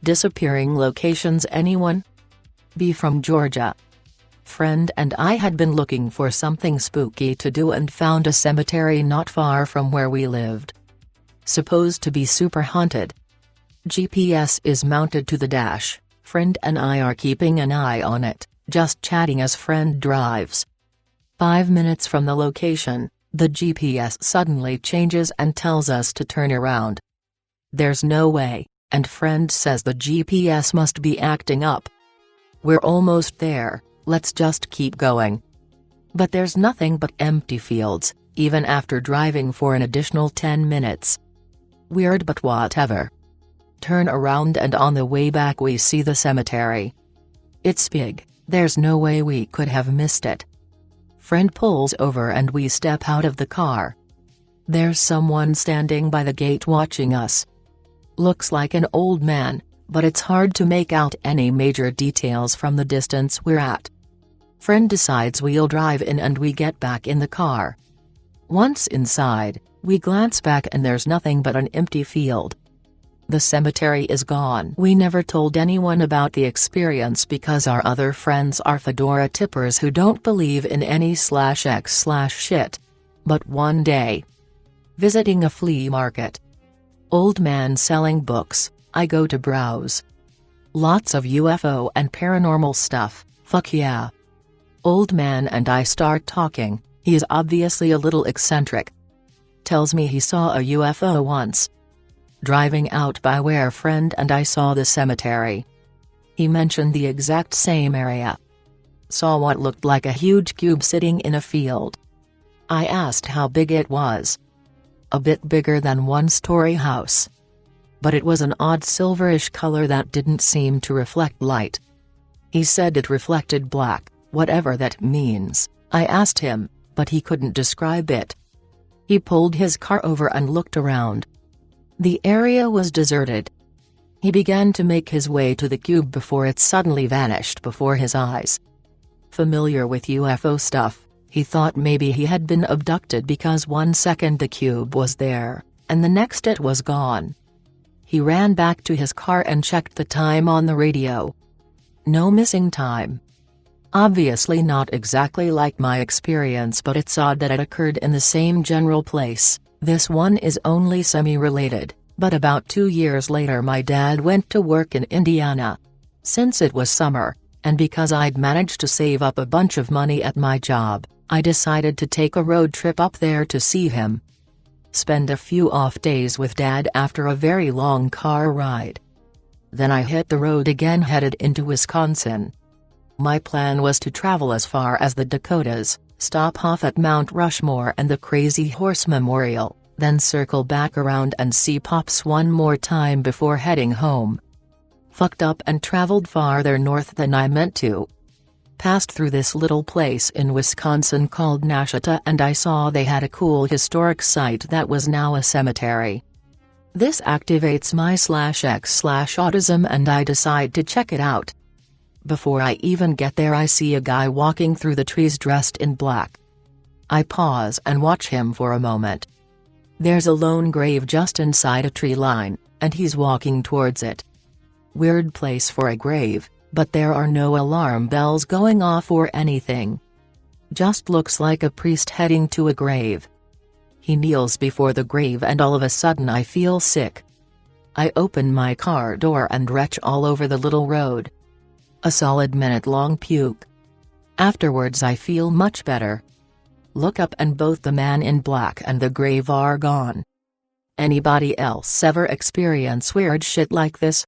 Disappearing locations, anyone? B from Georgia. Friend and I had been looking for something spooky to do and found a cemetery not far from where we lived. Supposed to be super haunted. GPS is mounted to the dash, friend and I are keeping an eye on it, just chatting as friend drives. 5 minutes from the location, the GPS suddenly changes and tells us to turn around. There's no way, and friend says the GPS must be acting up. We're almost there, let's just keep going. But there's nothing but empty fields, even after driving for an additional 10 minutes. Weird, but whatever. Turn around and on the way back we see the cemetery. It's big, there's no way we could have missed it. Friend pulls over and we step out of the car. There's someone standing by the gate watching us. Looks like an old man, but it's hard to make out any major details from the distance we're at. Friend decides we'll drive in and we get back in the car. Once inside, we glance back and there's nothing but an empty field. The cemetery is gone. We never told anyone about the experience because our other friends are fedora tippers who don't believe in any /x/shit. But one day, visiting a flea market. Old man selling books, I go to browse. Lots of UFO and paranormal stuff, fuck yeah. Old man and I start talking, he is obviously a little eccentric. Tells me he saw a UFO once. Driving out by where friend and I saw the cemetery. He mentioned the exact same area. Saw what looked like a huge cube sitting in a field. I asked how big it was. A bit bigger than one-story house. But it was an odd silverish color that didn't seem to reflect light. He said it reflected black, whatever that means. I asked him, but he couldn't describe it. He pulled his car over and looked around. The area was deserted. He began to make his way to the cube before it suddenly vanished before his eyes. Familiar with UFO stuff, he thought maybe he had been abducted because 1 second the cube was there, and the next it was gone. He ran back to his car and checked the time on the radio. No missing time. Obviously not exactly like my experience, but it's odd that it occurred in the same general place. This one is only semi-related, but about 2 years later my dad went to work in Indiana. Since it was summer, and because I'd managed to save up a bunch of money at my job, I decided to take a road trip up there to see him. Spend a few off days with Dad after a very long car ride. Then I hit the road again, headed into Wisconsin. My plan was to travel as far as the Dakotas, stop off at Mount Rushmore and the Crazy Horse Memorial, then circle back around and see Pops one more time before heading home. Fucked up and traveled farther north than I meant to. Passed through this little place in Wisconsin called Nashita and I saw they had a cool historic site that was now a cemetery. This activates my /x/autism and I decide to check it out. Before I even get there I see a guy walking through the trees dressed in black. I pause and watch him for a moment. There's a lone grave just inside a tree line, and he's walking towards it. Weird place for a grave, but there are no alarm bells going off or anything. Just looks like a priest heading to a grave. He kneels before the grave and all of a sudden I feel sick. I open my car door and retch all over the little road. A solid minute-long puke. Afterwards I feel much better. Look up and both the man in black and the grave are gone. Anybody else ever experience weird shit like this?